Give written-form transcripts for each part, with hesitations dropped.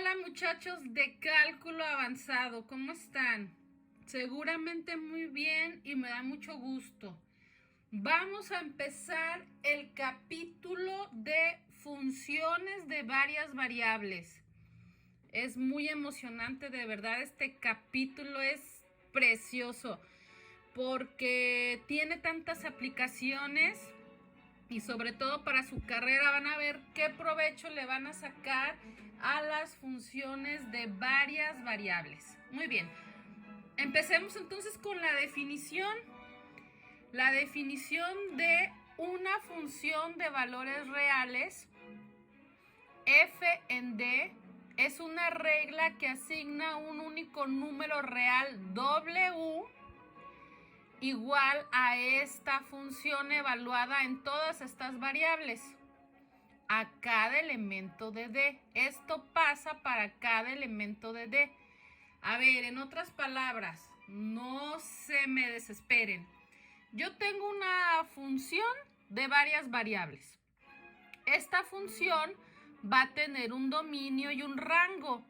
Hola muchachos de cálculo avanzado, ¿cómo están? Seguramente muy bien y me da mucho gusto. Vamos a empezar el capítulo de funciones de varias variables. Es muy emocionante, de verdad, este capítulo es precioso porque tiene tantas aplicaciones y sobre todo para su carrera van a ver qué provecho le van a sacar a las funciones de varias variables. Muy bien, empecemos entonces con la definición. La definición de una función de valores reales f en d es una regla que asigna un único número real w igual a esta función evaluada en todas estas variables a cada elemento de D. Esto pasa para cada elemento de D. A ver, en otras palabras, no se me desesperen. Yo tengo una función de varias variables. Esta función va a tener un dominio y un rango,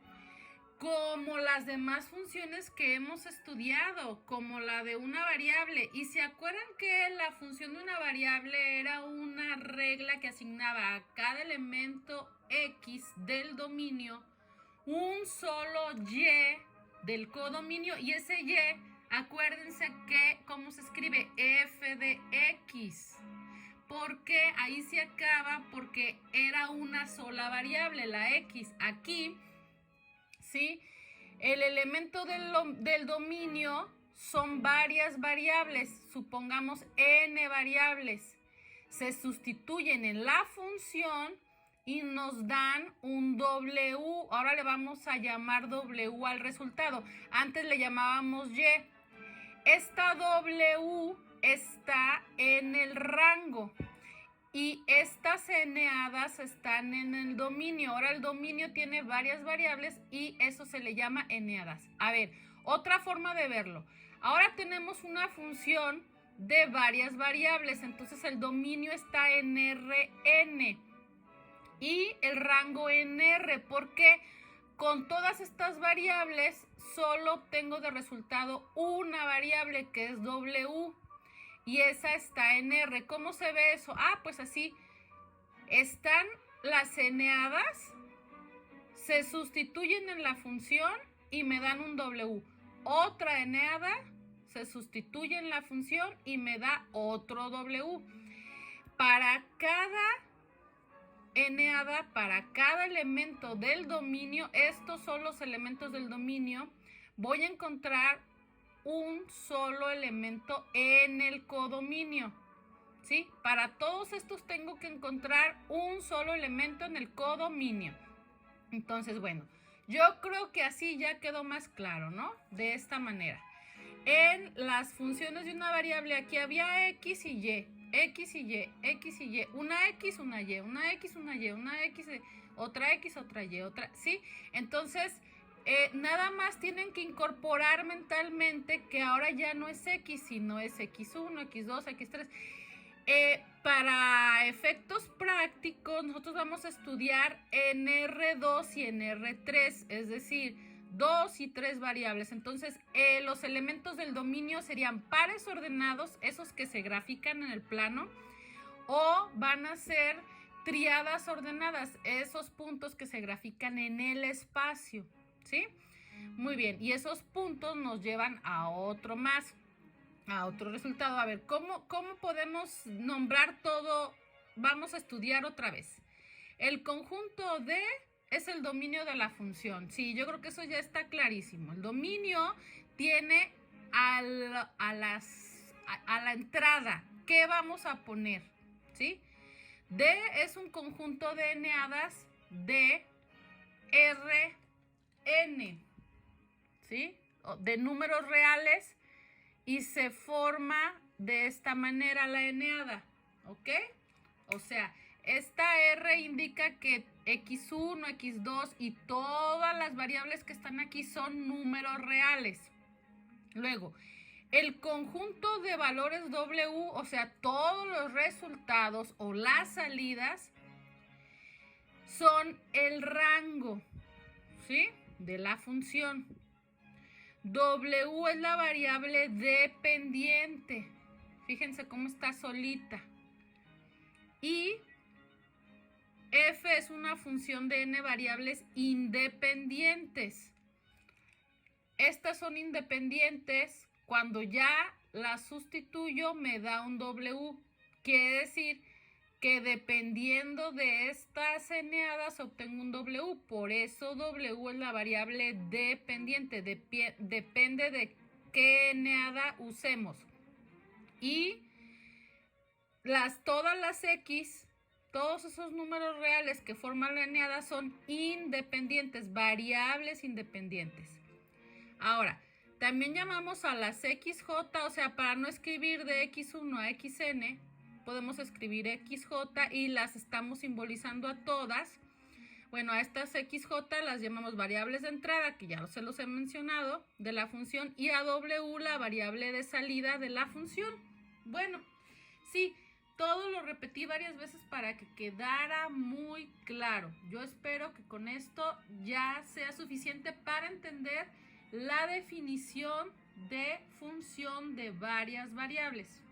como las demás funciones que hemos estudiado, como la de una variable. Y se acuerdan que la función de una variable era una regla que asignaba a cada elemento X del dominio un solo Y del codominio, y ese Y, acuérdense que cómo se escribe, f de X. Porque ahí se acaba, porque era una sola variable, la X. Aquí, ¿sí? El elemento del dominio son varias variables, supongamos n variables. Se sustituyen en la función y nos dan un W. Ahora le vamos a llamar W al resultado. Antes le llamábamos Y. Esta W está en el rango y estas eneadas están en el dominio. Ahora el dominio tiene varias variables y eso se le llama eneadas. A ver, otra forma de verlo. Ahora tenemos una función de varias variables, entonces el dominio está en Rn y el rango en R, porque con todas estas variables solo obtengo de resultado una variable que es W y esa está en R. ¿Cómo se ve eso? Ah, pues así, están las eneadas, se sustituyen en la función y me dan un W. Otra eneada se sustituye en la función y me da otro W. Para cada eneada, para cada elemento del dominio, estos son los elementos del dominio, voy a encontrar un solo elemento en el codominio, ¿sí? Para todos estos tengo que encontrar un solo elemento en el codominio. Entonces, bueno, yo creo que así ya quedó más claro, ¿no? De esta manera. En las funciones de una variable aquí había X y Y. X y Y, X y Y, una X, una Y, una X, una Y, una X, otra X, otra Y, otra, ¿sí? Entonces, nada más tienen que incorporar mentalmente que ahora ya no es X, sino es X1, X2, X3. Para efectos prácticos, nosotros vamos a estudiar en R2 y en R3, es decir, 2 y 3 variables. Entonces, los elementos del dominio serían pares ordenados, esos que se grafican en el plano, o van a ser triadas ordenadas, esos puntos que se grafican en el espacio, ¿sí? Muy bien, y esos puntos nos llevan a otro más, a otro resultado. A ver, ¿cómo podemos nombrar todo? Vamos a estudiar otra vez. El conjunto D es el dominio de la función. Sí, yo creo que eso ya está clarísimo. El dominio tiene a la entrada, ¿qué vamos a poner? ¿Sí? D es un conjunto de eneadas de Rn, ¿sí? De números reales, y se forma de esta manera la eneada, ¿ok? O sea, esta R indica que X1, X2 y todas las variables que están aquí son números reales. Luego, el conjunto de valores W, o sea, todos los resultados o las salidas, son el rango. ¿sí? De la función. W es la variable dependiente. Fíjense cómo está solita. Y f es una función de n variables independientes. Estas son independientes. Cuando ya las sustituyo me da un W. Quiere decir que dependiendo de estas eneadas obtengo un W. Por eso W es la variable dependiente. Depende de qué eneada usemos. Y todas las X, todos esos números reales que forman la eneada son independientes, variables independientes. Ahora, también llamamos a las XJ, o sea, para no escribir de X1 a XN, podemos escribir XJ y las estamos simbolizando a todas. Bueno, a estas XJ las llamamos variables de entrada, que ya se los he mencionado, de la función, y a W la variable de salida de la función. Bueno, sí, todo lo repetí varias veces para que quedara muy claro. Yo espero que con esto ya sea suficiente para entender la definición de función de varias variables.